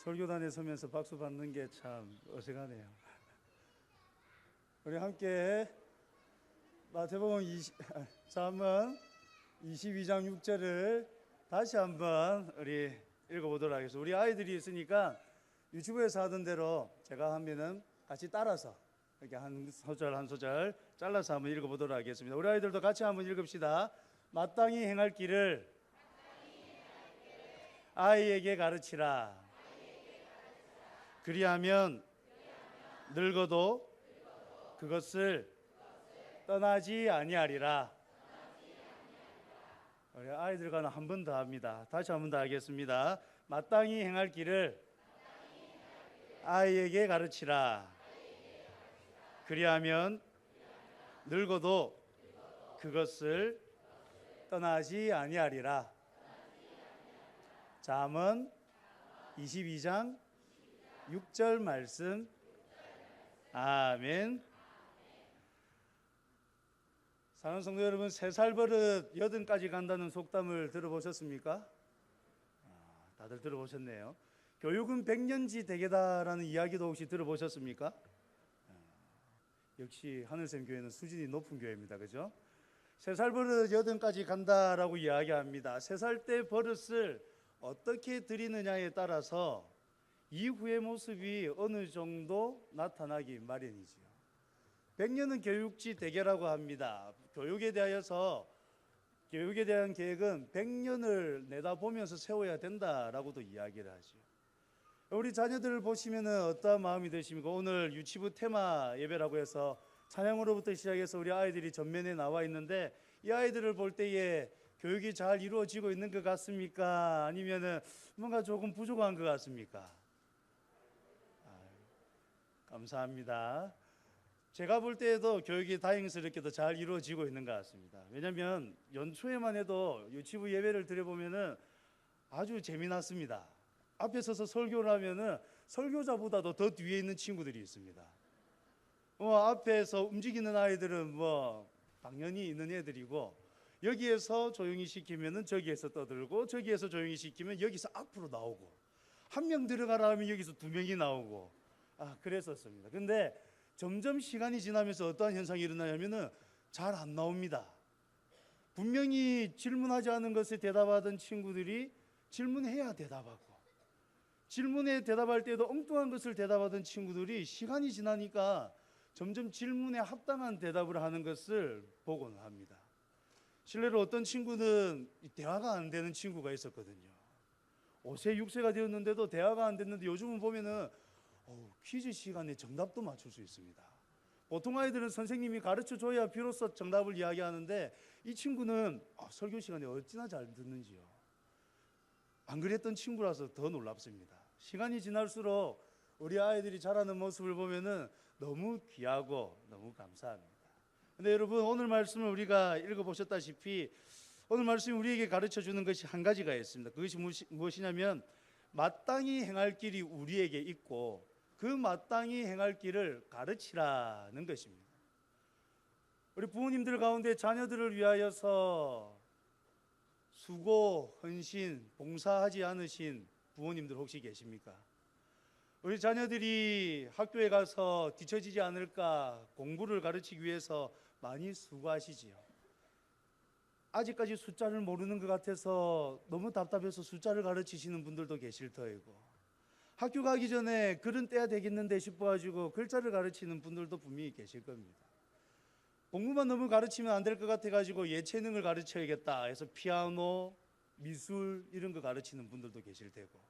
설교단에 서면서 박수 받는 게 참 어색하네요. 우리 함께 마태복음 잠언 22장 6절을 다시 한번 우리 읽어보도록 하겠습니다. 우리 아이들이 있으니까 유튜브에서 하던 대로 제가 하면은 같이 따라서 이렇게 한 소절 한 소절 잘라서 한번 읽어보도록 하겠습니다. 우리 아이들도 같이 한번 읽읍시다. 마땅히 행할 길을 아이에게 가르치라. 그리하면 늙어도 그것을 떠나지 아니하리라. 우리 아이들과는 한 번 더 합니다. 다시 한 번 더 하겠습니다. 마땅히 행할 길을 아이에게 가르치라. 그리하면 늙어도 그것을 떠나지 아니하리라. 잠언 22장 6절 말씀. 아멘. 사랑하는 성도 여러분, 3살 버릇 80까지 간다는 속담을 들어보셨습니까? 다들 들어보셨네요. 교육은 100년지 대계다라는 이야기도 혹시 들어보셨습니까? 역시 하늘샘 교회는 수준이 높은 교회입니다. 그죠? 3살 버릇 80까지 간다라고 이야기합니다. 3살 때 버릇을 어떻게 들이느냐에 따라서 이후의 모습이 어느 정도 나타나기 마련이지요. 100년은 교육지 대계라고 합니다. 교육에 대한 계획은 100년을 내다보면서 세워야 된다라고도 이야기를 하죠. 우리 자녀들을 보시면 어떠한 마음이 드십니까? 오늘 유치부 테마 예배라고 해서 찬양으로부터 시작해서 우리 아이들이 전면에 나와 있는데, 이 아이들을 볼 때에 교육이 잘 이루어지고 있는 것 같습니까? 아니면은 뭔가 조금 부족한 것 같습니까? 감사합니다. 제가 볼 때에도 교육이 다행스럽게도 잘 이루어지고 있는 것 같습니다. 왜냐하면 연초에만 해도 유치부 예배를 드려보면은 아주 재미났습니다. 앞에 서서 설교를 하면은 설교자보다도 더 뒤에 있는 친구들이 있습니다. 앞에서 움직이는 아이들은 당연히 있는 애들이고, 여기에서 조용히 시키면은 저기에서 떠들고, 저기에서 조용히 시키면 여기서 앞으로 나오고, 한 명 들어가라 하면 여기서 2명이 나오고, 그랬었습니다. 근데 점점 시간이 지나면서 어떠한 현상이 일어나냐면은 잘 안 나옵니다. 분명히 질문하지 않은 것에 대답하던 친구들이 질문해야 대답하고, 질문에 대답할 때도 엉뚱한 것을 대답하던 친구들이 시간이 지나니까 점점 질문에 합당한 대답을 하는 것을 보곤 합니다. 실례로 어떤 친구는 대화가 안 되는 친구가 있었거든요. 5세, 6세가 되었는데도 대화가 안 됐는데, 요즘은 보면은 퀴즈 시간에 정답도 맞출 수 있습니다. 보통 아이들은 선생님이 가르쳐줘야 비로소 정답을 이야기하는데, 이 친구는 설교 시간에 어찌나 잘 듣는지요. 안 그랬던 친구라서 더 놀랍습니다. 시간이 지날수록 우리 아이들이 자라는 모습을 보면은 너무 귀하고 너무 감사합니다. 근데 여러분, 오늘 말씀을 우리가 읽어보셨다시피 오늘 말씀이 우리에게 가르쳐주는 것이 한 가지가 있습니다. 그것이 무엇이냐면, 마땅히 행할 길이 우리에게 있고 그 마땅히 행할 길을 가르치라는 것입니다. 우리 부모님들 가운데 자녀들을 위하여서 수고, 헌신, 봉사하지 않으신 부모님들 혹시 계십니까? 우리 자녀들이 학교에 가서 뒤처지지 않을까 공부를 가르치기 위해서 많이 수고하시지요. 아직까지 숫자를 모르는 것 같아서 너무 답답해서 숫자를 가르치시는 분들도 계실 터이고, 학교 가기 전에 글은 떼야 되겠는데 싶어가지고 글자를 가르치는 분들도 분명히 계실 겁니다. 공부만 너무 가르치면 안 될 것 같아가지고 예체능을 가르쳐야겠다 해서 피아노, 미술 이런 거 가르치는 분들도 계실 테고,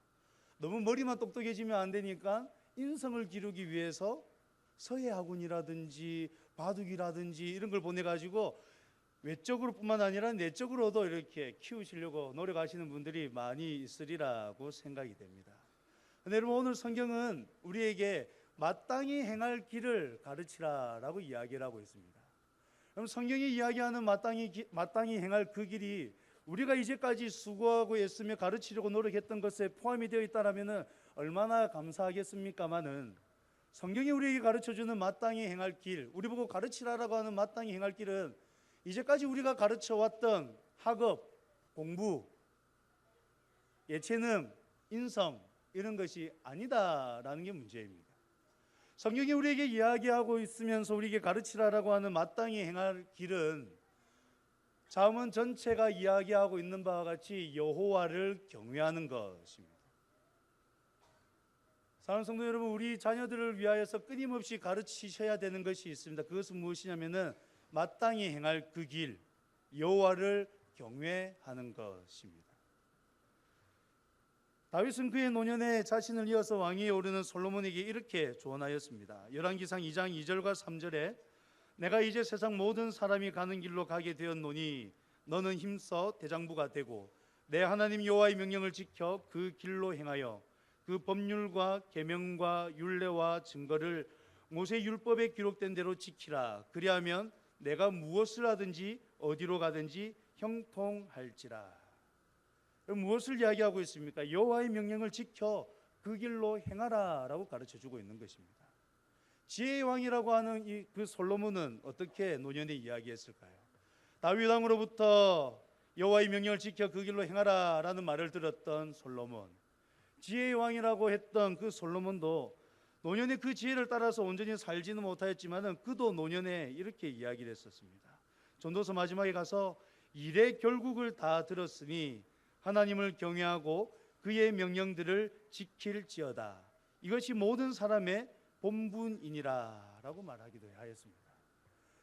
너무 머리만 똑똑해지면 안 되니까 인성을 기르기 위해서 서예학원이라든지 바둑이라든지 이런 걸 보내가지고 외적으로 뿐만 아니라 내적으로도 이렇게 키우시려고 노력하시는 분들이 많이 있으리라고 생각이 됩니다. 근데 여러분, 오늘 성경은 우리에게 마땅히 행할 길을 가르치라라고 이야기를 하고 있습니다. 그럼 성경이 이야기하는 마땅히 행할 그 길이 우리가 이제까지 수고하고 애쓰며 가르치려고 노력했던 것에 포함이 되어 있다라면 얼마나 감사하겠습니까마는, 성경이 우리에게 가르쳐주는 마땅히 행할 길, 우리 보고 가르치라라고 하는 마땅히 행할 길은 이제까지 우리가 가르쳐왔던 학업, 공부, 예체능, 인성 이런 것이 아니다라는 게 문제입니다. 성경이 우리에게 이야기하고 있으면서 우리에게 가르치라라고 하는 마땅히 행할 길은 잠언 전체가 이야기하고 있는 바와 같이 여호와를 경외하는 것입니다. 사랑하는 성도 여러분, 우리 자녀들을 위하여서 끊임없이 가르치셔야 되는 것이 있습니다. 그것은 무엇이냐면은 마땅히 행할 그 길, 여호와를 경외하는 것입니다. 다윗은 그의 노년에 자신을 이어서 왕위에 오르는 솔로몬에게 이렇게 조언하였습니다. 열왕기상 2장 2절과 3절에 내가 이제 세상 모든 사람이 가는 길로 가게 되었노니 너는 힘써 대장부가 되고 내 하나님 여호와의 명령을 지켜 그 길로 행하여 그 법률과 계명과 율례와 증거를 모세 율법에 기록된 대로 지키라. 그리하면 내가 무엇을 하든지 어디로 가든지 형통할지라. 무엇을 이야기하고 있습니까? 여호와의 명령을 지켜 그 길로 행하라라고 가르쳐주고 있는 것입니다. 지혜의 왕이라고 하는 그 솔로몬은 어떻게 노년에 이야기했을까요? 다윗 왕으로부터 여호와의 명령을 지켜 그 길로 행하라라는 말을 들었던 솔로몬, 지혜의 왕이라고 했던 그 솔로몬도 노년에 그 지혜를 따라서 온전히 살지는 못하였지만은 그도 노년에 이렇게 이야기를 했었습니다. 전도서 마지막에 가서 일의 결국을 다 들었으니 하나님을 경외하고 그의 명령들을 지킬지어다. 이것이 모든 사람의 본분이니라 라고 말하기도 하였습니다.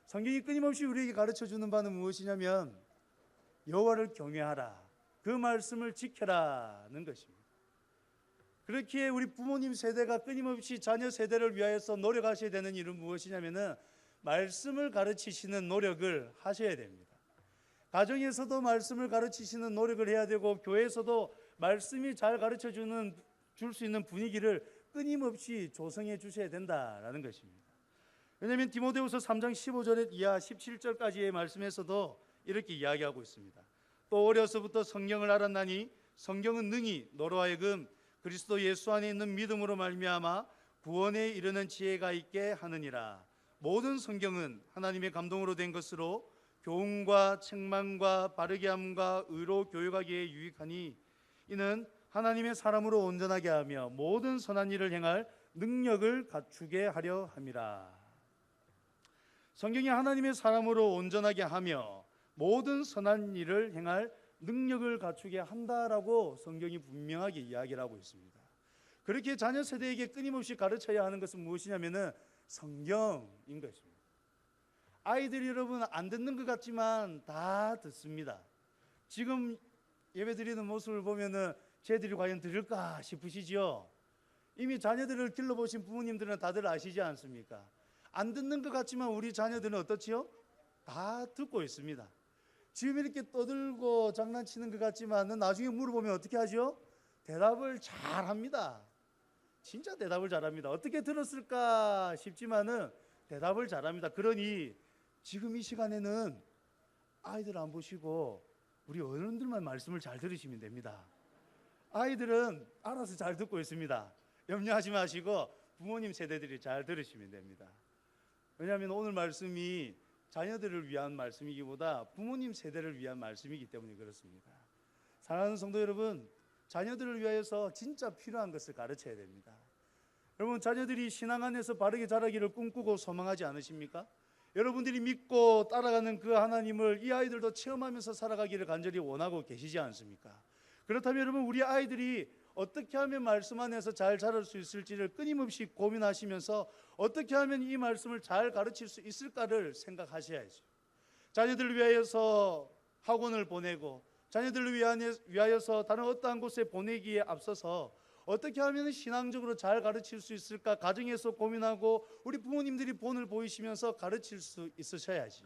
성경이 끊임없이 우리에게 가르쳐주는 바는 무엇이냐면 여호와를 경외하라, 그 말씀을 지켜라는 것입니다. 그렇기에 우리 부모님 세대가 끊임없이 자녀 세대를 위하여서 노력하셔야 되는 일은 무엇이냐면은 말씀을 가르치시는 노력을 하셔야 됩니다. 가정에서도 말씀을 가르치시는 노력을 해야 되고 교회에서도 말씀이 잘 가르쳐주는 줄 수 있는 분위기를 끊임없이 조성해 주셔야 된다라는 것입니다. 왜냐하면 디모데후서 3장 15절 이하 17절까지의 말씀에서도 이렇게 이야기하고 있습니다. 또 어려서부터 성경을 알았나니 성경은 능히 너로 하여금 그리스도 예수 안에 있는 믿음으로 말미암아 구원에 이르는 지혜가 있게 하느니라. 모든 성경은 하나님의 감동으로 된 것으로 교훈과 책망과 바르게 함과 의로 교육하기에 유익하니 이는 하나님의 사람으로 온전하게 하며 모든 선한 일을 행할 능력을 갖추게 하려 함이라. 성경이 하나님의 사람으로 온전하게 하며 모든 선한 일을 행할 능력을 갖추게 한다라고 성경이 분명하게 이야기를 하고 있습니다. 그렇게 자녀 세대에게 끊임없이 가르쳐야 하는 것은 무엇이냐면은 성경인 것입니다. 아이들이 여러분 안 듣는 것 같지만 다 듣습니다. 지금 예배 드리는 모습을 보면은 쟤들이 과연 들을까 싶으시죠? 이미 자녀들을 길러보신 부모님들은 다들 아시지 않습니까? 안 듣는 것 같지만 우리 자녀들은 어떻지요? 다 듣고 있습니다. 지금 이렇게 떠들고 장난치는 것 같지만 나중에 물어보면 어떻게 하죠? 대답을 잘합니다. 진짜 대답을 잘합니다. 어떻게 들었을까 싶지만은 대답을 잘합니다. 그러니 지금 이 시간에는 아이들 안 보시고 우리 어른들만 말씀을 잘 들으시면 됩니다. 아이들은 알아서 잘 듣고 있습니다. 염려하지 마시고 부모님 세대들이 잘 들으시면 됩니다. 왜냐하면 오늘 말씀이 자녀들을 위한 말씀이기보다 부모님 세대를 위한 말씀이기 때문에 그렇습니다. 사랑하는 성도 여러분, 자녀들을 위하여서 진짜 필요한 것을 가르쳐야 됩니다. 여러분, 자녀들이 신앙 안에서 바르게 자라기를 꿈꾸고 소망하지 않으십니까? 여러분들이 믿고 따라가는 그 하나님을 이 아이들도 체험하면서 살아가기를 간절히 원하고 계시지 않습니까? 그렇다면 여러분, 우리 아이들이 어떻게 하면 말씀 안에서 잘 자랄 수 있을지를 끊임없이 고민하시면서 어떻게 하면 이 말씀을 잘 가르칠 수 있을까를 생각하셔야죠. 자녀들을 위하여서 학원을 보내고 자녀들을 위하여서 다른 어떠한 곳에 보내기에 앞서서 어떻게 하면 신앙적으로 잘 가르칠 수 있을까 가정에서 고민하고 우리 부모님들이 본을 보이시면서 가르칠 수 있으셔야지.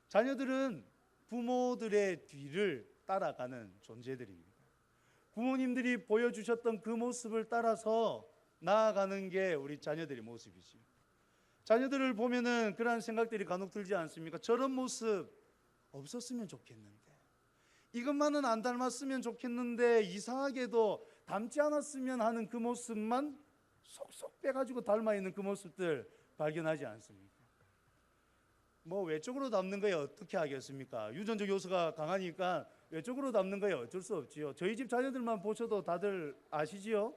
자녀들은 부모들의 뒤를 따라가는 존재들입니다. 부모님들이 보여주셨던 그 모습을 따라서 나아가는 게 우리 자녀들의 모습이죠. 자녀들을 보면은 그런 생각들이 간혹 들지 않습니까? 저런 모습 없었으면 좋겠는데, 이것만은 안 닮았으면 좋겠는데, 이상하게도 닮지 않았으면 하는 그 모습만 쏙쏙 빼가지고 닮아있는 그 모습들 발견하지 않습니까? 뭐 외적으로 닮는 거에 어떻게 하겠습니까? 유전적 요소가 강하니까 외적으로 닮는 거예요. 어쩔 수 없지요. 저희 집 자녀들만 보셔도 다들 아시지요?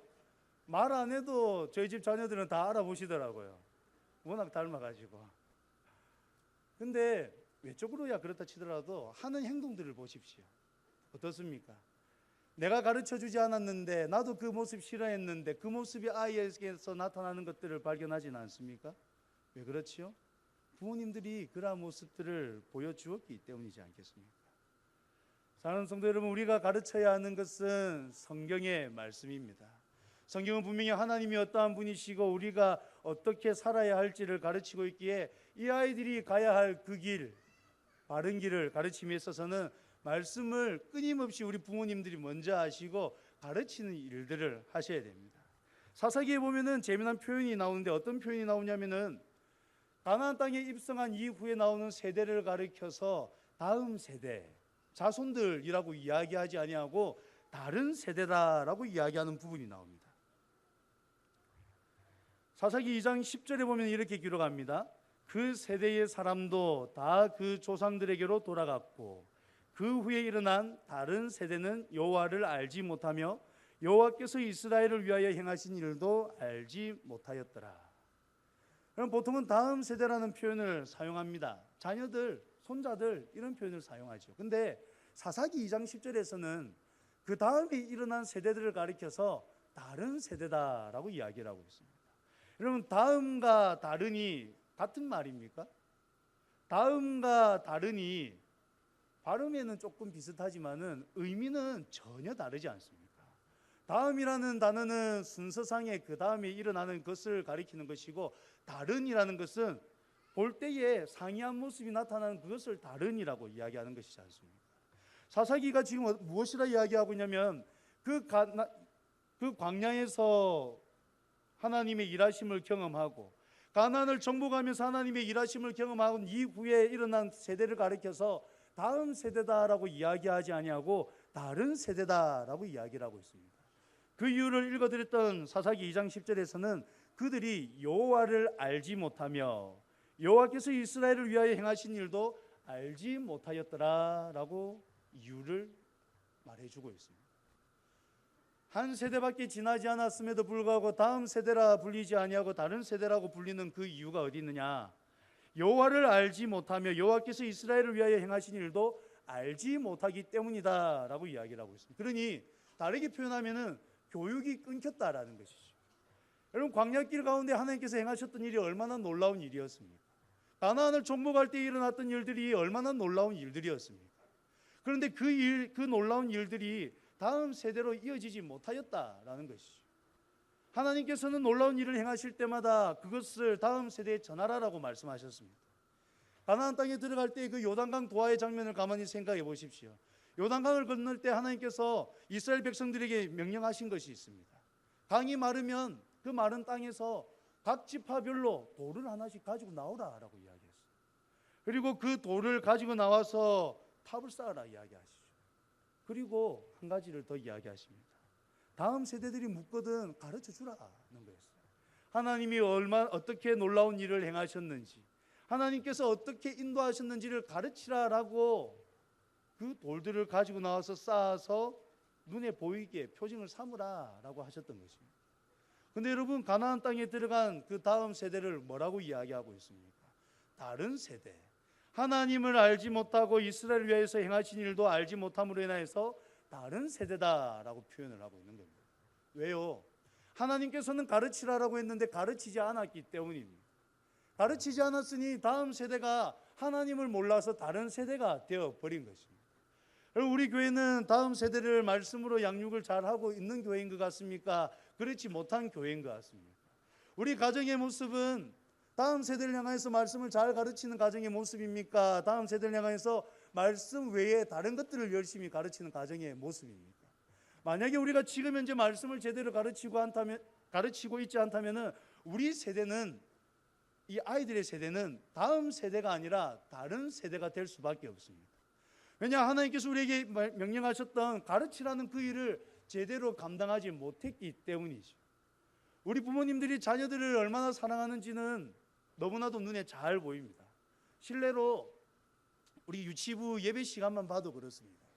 말 안 해도 저희 집 자녀들은 다 알아보시더라고요. 워낙 닮아가지고. 근데 외적으로야 그렇다 치더라도 하는 행동들을 보십시오. 어떻습니까? 내가 가르쳐 주지 않았는데 나도 그 모습 싫어했는데 그 모습이 아이에게서 나타나는 것들을 발견하지는 않습니까? 왜 그렇지요? 부모님들이 그러한 모습들을 보여주었기 때문이지 않겠습니까? 사랑하는 성도 여러분, 우리가 가르쳐야 하는 것은 성경의 말씀입니다. 성경은 분명히 하나님이 어떠한 분이시고 우리가 어떻게 살아야 할지를 가르치고 있기에 이 아이들이 가야 할 그 길, 바른 길을 가르침에 있어서는 말씀을 끊임없이 우리 부모님들이 먼저 하시고 가르치는 일들을 하셔야 됩니다. 사사기에 보면은 재미난 표현이 나오는데 어떤 표현이 나오냐면은 가나안 땅에 입성한 이후에 나오는 세대를 가리켜서 다음 세대, 자손들이라고 이야기하지 아니하고 다른 세대다라고 이야기하는 부분이 나옵니다. 사사기 2장 10절에 보면 이렇게 기록합니다. 그 세대의 사람도 다 그 조상들에게로 돌아갔고 그 후에 일어난 다른 세대는 여호와를 알지 못하며 여호와께서 이스라엘을 위하여 행하신 일도 알지 못하였더라. 그럼 보통은 다음 세대라는 표현을 사용합니다. 자녀들, 손자들 이런 표현을 사용하죠. 근데 사사기 2장 10절에서는 그 다음에 일어난 세대들을 가리켜서 다른 세대다라고 이야기를 하고 있습니다. 여러분, 다음과 다른이 같은 말입니까? 다음과 다른이 발음에는 조금 비슷하지만은 의미는 전혀 다르지 않습니까? 다음이라는 단어는 순서상의 그 다음에 일어나는 것을 가리키는 것이고 다른이라는 것은 볼 때에 상이한 모습이 나타나는 그것을 다른이라고 이야기하는 것이지 않습니까? 사사기가 지금 무엇이라 이야기하고 있냐면 그 광야에서 하나님의 일하심을 경험하고 가나안을 정복하면서 하나님의 일하심을 경험한 이후에 일어난 세대를 가리켜서 다음 세대다라고 이야기하지 아니하고 다른 세대다라고 이야기를 하고 있습니다. 그 이유를 읽어드렸던 사사기 2장 10절에서는 그들이 여호와를 알지 못하며 여호와께서 이스라엘을 위하여 행하신 일도 알지 못하였더라라고 이유를 말해주고 있습니다. 한 세대밖에 지나지 않았음에도 불구하고 다음 세대라 불리지 아니하고 다른 세대라고 불리는 그 이유가 어디 있느냐? 여호와를 알지 못하며 여호와께서 이스라엘을 위하여 행하신 일도 알지 못하기 때문이다라고 이야기를 하고 있습니다. 그러니 다르게 표현하면은 교육이 끊겼다라는 것이죠. 여러분, 광야길 가운데 하나님께서 행하셨던 일이 얼마나 놀라운 일이었습니까? 가나안을 정복할 때 일어났던 일들이 얼마나 놀라운 일들이었습니까? 그런데 그 놀라운 일들이 다음 세대로 이어지지 못하였다라는 것이죠. 하나님께서는 놀라운 일을 행하실 때마다 그것을 다음 세대에 전하라라고 말씀하셨습니다. 가나안 땅에 들어갈 때 그 요단강 도하의 장면을 가만히 생각해 보십시오. 요단강을 건널 때 하나님께서 이스라엘 백성들에게 명령하신 것이 있습니다. 강이 마르면 그 마른 땅에서 각 지파별로 돌을 하나씩 가지고 나오라라고 이야기했어요. 그리고 그 돌을 가지고 나와서 탑을 쌓으라 이야기하시죠. 그리고 한 가지를 더 이야기하십니다. 다음 세대들이 묻거든 가르쳐 주라는 거였어요. 하나님이 어떻게 놀라운 일을 행하셨는지, 하나님께서 어떻게 인도하셨는지를 가르치라라고 그 돌들을 가지고 나와서 쌓아서 눈에 보이게 표징을 삼으라라고 하셨던 것입니다. 근데 여러분, 가나안 땅에 들어간 그 다음 세대를 뭐라고 이야기하고 있습니까? 다른 세대. 하나님을 알지 못하고 이스라엘을 위해서 행하신 일도 알지 못함으로 인하여서 다른 세대다라고 표현을 하고 있는 겁니다. 왜요? 하나님께서는 가르치라라고 했는데 가르치지 않았기 때문입니다. 가르치지 않았으니 다음 세대가 하나님을 몰라서 다른 세대가 되어버린 것입니다. 우리 교회는 다음 세대를 말씀으로 양육을 잘하고 있는 교회인 것 같습니까? 그렇지 못한 교회인 것 같습니까? 우리 가정의 모습은 다음 세대를 향해서 말씀을 잘 가르치는 가정의 모습입니까? 다음 세대를 향해서 말씀 외에 다른 것들을 열심히 가르치는 가정의 모습입니까? 만약에 우리가 지금 현재 말씀을 제대로 가르치고 있지 않다면 우리 세대는, 이 아이들의 세대는 다음 세대가 아니라 다른 세대가 될 수밖에 없습니다. 왜냐? 하나님께서 우리에게 명령하셨던 가르치라는 그 일을 제대로 감당하지 못했기 때문이죠. 우리 부모님들이 자녀들을 얼마나 사랑하는지는 너무나도 눈에 잘 보입니다. 실례로 우리 유치부 예배 시간만 봐도 그렇습니다.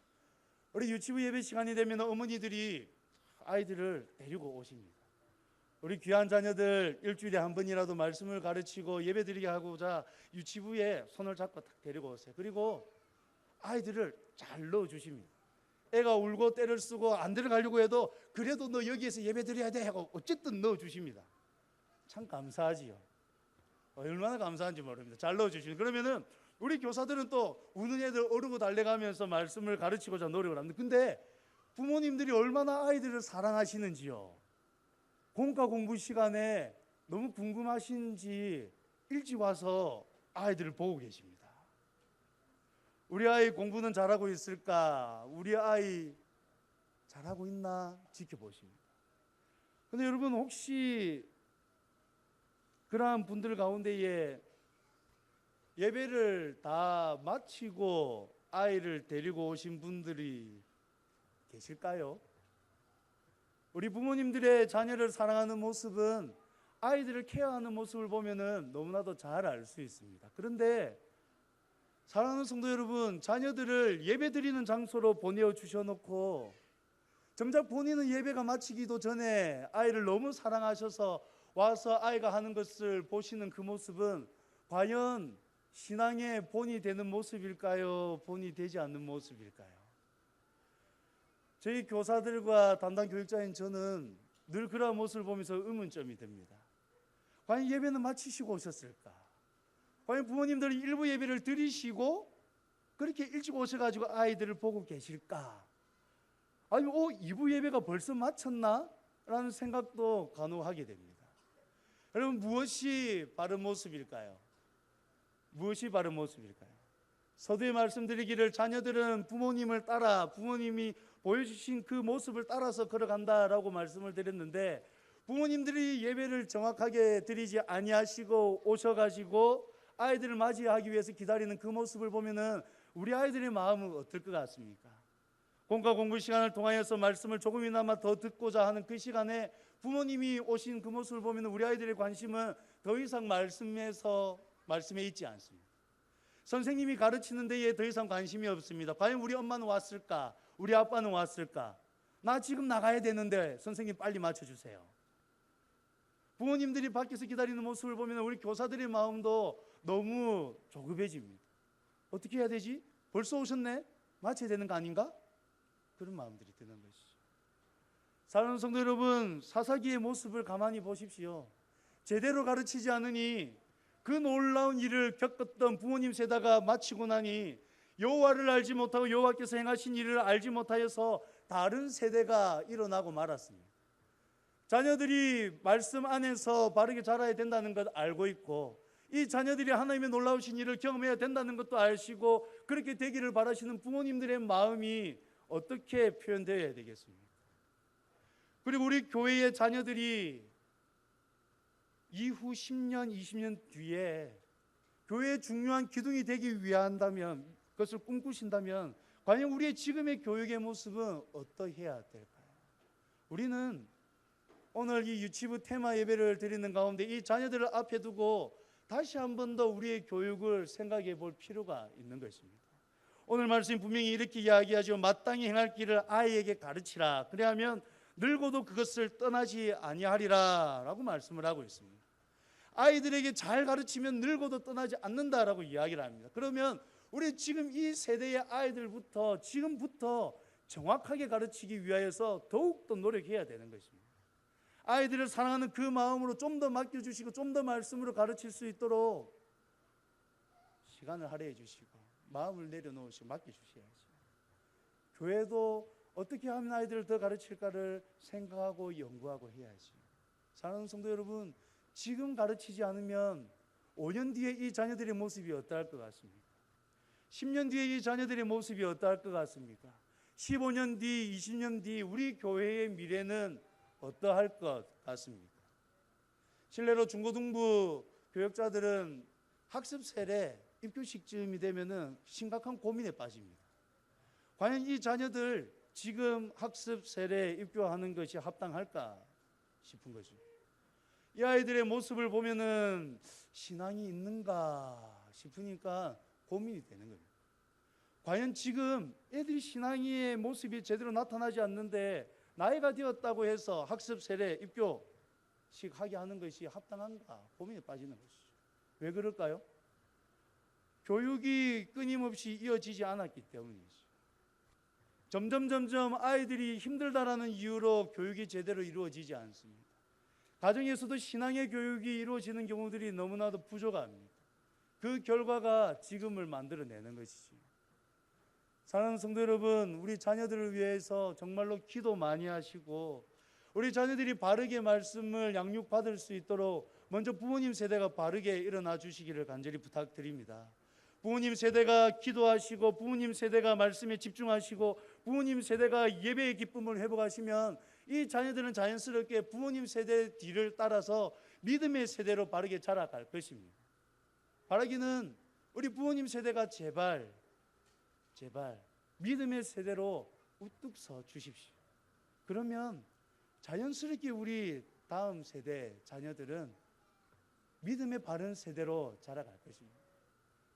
우리 유치부 예배 시간이 되면 어머니들이 아이들을 데리고 오십니다. 우리 귀한 자녀들 일주일에 한 번이라도 말씀을 가르치고 예배 드리게 하고자 유치부에 손을 잡고 딱 데리고 오세요. 그리고 아이들을 잘 넣어주십니다. 애가 울고 때를 쓰고 안 들어가려고 해도 그래도 너 여기에서 예배 드려야 돼 하고 어쨌든 넣어주십니다. 참 감사하지요. 얼마나 감사한지 모릅니다. 잘 넣어주시면. 그러면은 우리 교사들은 또 우는 애들 어르고 달래가면서 말씀을 가르치고자 노력을 합니다. 근데 부모님들이 얼마나 아이들을 사랑하시는지요. 공과 공부 시간에 너무 궁금하신지 일찍 와서 아이들을 보고 계십니다. 우리 아이 공부는 잘하고 있을까? 우리 아이 잘하고 있나? 지켜보십니다. 근데 여러분 혹시 그러한 분들 가운데에 예배를 다 마치고 아이를 데리고 오신 분들이 계실까요? 우리 부모님들의 자녀를 사랑하는 모습은 아이들을 케어하는 모습을 보면은 너무나도 잘 알 수 있습니다. 그런데 사랑하는 성도 여러분, 자녀들을 예배 드리는 장소로 보내어 주셔놓고 정작 본인은 예배가 마치기도 전에 아이를 너무 사랑하셔서 와서 아이가 하는 것을 보시는 그 모습은 과연 신앙의 본이 되는 모습일까요? 본이 되지 않는 모습일까요? 저희 교사들과 담당 교육자인 저는 늘 그러한 모습을 보면서 의문점이 됩니다. 과연 예배는 마치시고 오셨을까? 과연 부모님들이 일부 예배를 드리시고 그렇게 일찍 오셔가지고 아이들을 보고 계실까? 아니면 2부 예배가 벌써 마쳤나? 라는 생각도 간혹 하게 됩니다. 여러분, 무엇이 바른 모습일까요? 무엇이 바른 모습일까요? 서두에 말씀드리기를 자녀들은 부모님을 따라 부모님이 보여주신 그 모습을 따라서 걸어간다라고 말씀을 드렸는데 부모님들이 예배를 정확하게 드리지 아니하시고 오셔가지고 아이들을 맞이하기 위해서 기다리는 그 모습을 보면은 우리 아이들의 마음은 어떨 것 같습니까? 공과 공부 시간을 통하여서 말씀을 조금이나마 더 듣고자 하는 그 시간에 부모님이 오신 그 모습을 보면 우리 아이들의 관심은 더 이상 말씀에 있지 않습니다. 선생님이 가르치는 데에 더 이상 관심이 없습니다. 과연 우리 엄마는 왔을까? 우리 아빠는 왔을까? 나 지금 나가야 되는데 선생님 빨리 맞춰주세요. 부모님들이 밖에서 기다리는 모습을 보면 우리 교사들의 마음도 너무 조급해집니다. 어떻게 해야 되지? 벌써 오셨네? 맞춰야 되는 거 아닌가? 그런 마음들이 드는 것이죠. 사랑하는 성도 여러분, 사사기의 모습을 가만히 보십시오. 제대로 가르치지 않으니 그 놀라운 일을 겪었던 부모님 세대가 마치고 나니 여호와를 알지 못하고 여호와께서 행하신 일을 알지 못하여서 다른 세대가 일어나고 말았습니다. 자녀들이 말씀 안에서 바르게 자라야 된다는 것 알고 있고 이 자녀들이 하나님의 놀라우신 일을 경험해야 된다는 것도 아시고 그렇게 되기를 바라시는 부모님들의 마음이 어떻게 표현되어야 되겠습니까? 그리고 우리 교회의 자녀들이 이후 10년, 20년 뒤에 교회의 중요한 기둥이 되기 위한다면 그것을 꿈꾸신다면 과연 우리의 지금의 교육의 모습은 어떠해야 될까요? 우리는 오늘 이 유치부 테마 예배를 드리는 가운데 이 자녀들을 앞에 두고 다시 한 번 더 우리의 교육을 생각해 볼 필요가 있는 것입니다. 오늘 말씀 분명히 이렇게 이야기하죠. 마땅히 행할 길을 아이에게 가르치라. 그래야면 늙어도 그것을 떠나지 아니하리라 라고 말씀을 하고 있습니다. 아이들에게 잘 가르치면 늙어도 떠나지 않는다라고 이야기를 합니다. 그러면 우리 지금 이 세대의 아이들부터 지금부터 정확하게 가르치기 위하여서 더욱더 노력해야 되는 것입니다. 아이들을 사랑하는 그 마음으로 좀 더 맡겨주시고 좀 더 말씀으로 가르칠 수 있도록 시간을 할애해 주시고 마음을 내려놓으시고 맡겨주셔야죠. 교회도 어떻게 하면 아이들을 더 가르칠까를 생각하고 연구하고 해야지. 사랑하는 성도 여러분, 지금 가르치지 않으면 5년 뒤에 이 자녀들의 모습이 어떠할 것 같습니까? 10년 뒤에 이 자녀들의 모습이 어떠할 것 같습니까? 15년 뒤, 20년 뒤 우리 교회의 미래는 어떠할 것 같습니까? 실례로 중고등부 교역자들은 학습 세례 입교식쯤이 되면은 심각한 고민에 빠집니다. 과연 이 자녀들 지금 학습 세례 입교하는 것이 합당할까 싶은 거죠. 이 아이들의 모습을 보면은 신앙이 있는가 싶으니까 고민이 되는 겁니다. 과연 지금 애들이 신앙의 모습이 제대로 나타나지 않는데 나이가 되었다고 해서 학습 세례 입교식 하게 하는 것이 합당한가 고민에 빠지는 것이죠. 왜 그럴까요? 교육이 끊임없이 이어지지 않았기 때문이죠. 점점 아이들이 힘들다라는 이유로 교육이 제대로 이루어지지 않습니다. 가정에서도 신앙의 교육이 이루어지는 경우들이 너무나도 부족합니다. 그 결과가 지금을 만들어내는 것이죠. 사랑하는 성도 여러분, 우리 자녀들을 위해서 정말로 기도 많이 하시고 우리 자녀들이 바르게 말씀을 양육받을 수 있도록 먼저 부모님 세대가 바르게 일어나 주시기를 간절히 부탁드립니다. 부모님 세대가 기도하시고 부모님 세대가 말씀에 집중하시고 부모님 세대가 예배의 기쁨을 회복하시면 이 자녀들은 자연스럽게 부모님 세대 뒤를 따라서 믿음의 세대로 바르게 자라갈 것입니다. 바라기는 우리 부모님 세대가 제발 믿음의 세대로 우뚝 서 주십시오. 그러면 자연스럽게 우리 다음 세대 자녀들은 믿음의 바른 세대로 자라갈 것입니다.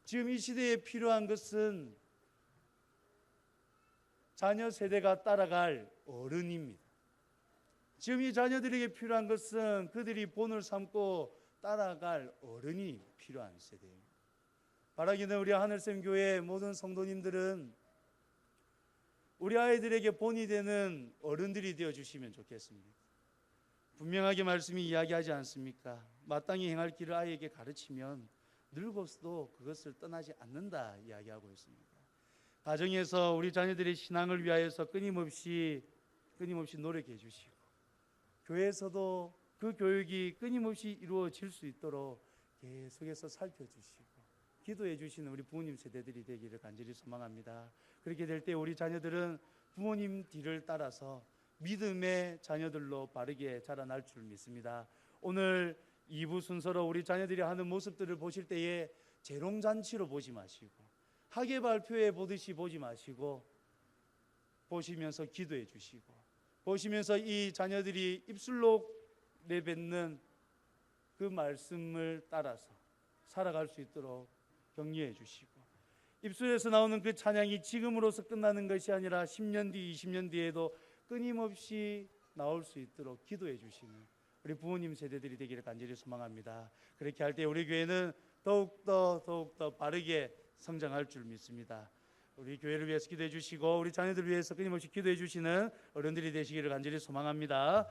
지금 이 시대에 필요한 것은 자녀 세대가 따라갈 어른입니다. 지금 이 자녀들에게 필요한 것은 그들이 본을 삼고 따라갈 어른이 필요한 세대입니다. 바라기는 우리 하늘샘 교회 모든 성도님들은 우리 아이들에게 본이 되는 어른들이 되어 주시면 좋겠습니다. 분명하게 말씀이 이야기하지 않습니까? 마땅히 행할 길을 아이에게 가르치면 늙어서도 그것을 떠나지 않는다 이야기하고 있습니다. 가정에서 우리 자녀들의 신앙을 위하여서 끊임없이 노력해 주시고 교회에서도 그 교육이 끊임없이 이루어질 수 있도록 계속해서 살펴주시고 기도해 주시는 우리 부모님 세대들이 되기를 간절히 소망합니다. 그렇게 될 때 우리 자녀들은 부모님 뒤를 따라서 믿음의 자녀들로 바르게 자라날 줄 믿습니다. 오늘 2부 순서로 우리 자녀들이 하는 모습들을 보실 때에 재롱잔치로 보지 마시고 학예 발표회 보듯이 보지 마시고 보시면서 기도해 주시고 보시면서 이 자녀들이 입술로 내뱉는 그 말씀을 따라서 살아갈 수 있도록 격려해 주시고 입술에서 나오는 그 찬양이 지금으로서 끝나는 것이 아니라 10년 뒤, 20년 뒤에도 끊임없이 나올 수 있도록 기도해 주시는 우리 부모님 세대들이 되기를 간절히 소망합니다. 그렇게 할 때 우리 교회는 더욱더 바르게 성장할 줄 믿습니다. 우리 교회를 위해서 기도해 주시고 우리 자녀들을 위해서 끊임없이 기도해 주시는 어른들이 되시기를 간절히 소망합니다.